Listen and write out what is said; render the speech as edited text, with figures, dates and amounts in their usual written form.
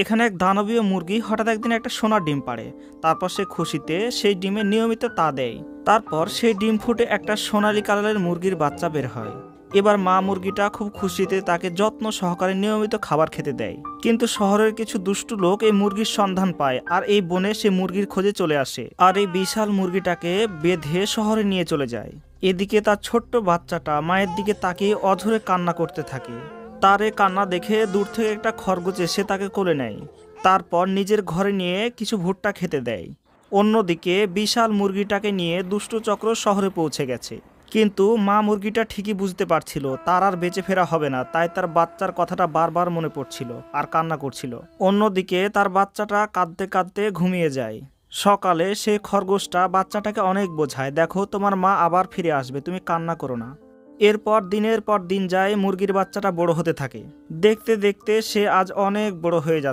এখানে এক দানবীয় মুরগি হঠাৎ একদিন একটা সোনার ডিম পাড়ে। তারপর সে খুশিতে সেই ডিমে নিয়মিত তা দেয়। তারপর সেই ডিম ফুটে একটা সোনালী কালারের মুরগির বাচ্চা বের হয়। এবার মা মুরগিটা খুব খুশিতে তাকে যত্ন সহকারে নিয়মিত খাবার খেতে দেয়। কিন্তু শহরের কিছু দুষ্টু লোক এই মুরগির সন্ধান পায় আর এই বনে সে মুরগির খোঁজে চলে আসে আর এই বিশাল মুরগিটাকে বেঁধে শহরে নিয়ে চলে যায়। এদিকে তার ছোট্ট বাচ্চাটা মায়ের দিকে তাকিয়ে অঝরে কান্না করতে থাকে। তার এই কান্না দেখে দূর থেকে একটা খরগোশ এসে তাকে কোলে নেয়। তারপর নিজের ঘরে নিয়ে কিছু ভুট্টা খেতে দেয়। অন্যদিকে বিশাল মুরগিটাকে নিয়ে দুষ্টু চক্র শহরে পৌঁছে গেছে। কিন্তু মা মুরগিটা ঠিকই বুঝতে পারছিল তার আর বেঁচে ফেরা হবে না, তাই তার বাচ্চার কথাটা বারবার মনে পড়ছিল আর কান্না করছিল। অন্যদিকে তার বাচ্চাটা কাঁদতে কাঁদতে ঘুমিয়ে যায়। সকালে সেই খরগোশটা বাচ্চাটাকে অনেক বোঝায়, দেখো তোমার মা আবার ফিরে আসবে, তুমি কান্না করো না। এরপর দিনের পর দিন যায়, মুরগির বাচ্চাটা বড় হতে থাকে। দেখতে দেখতে সে আজ অনেক বড় হয়ে যাচ্ছে।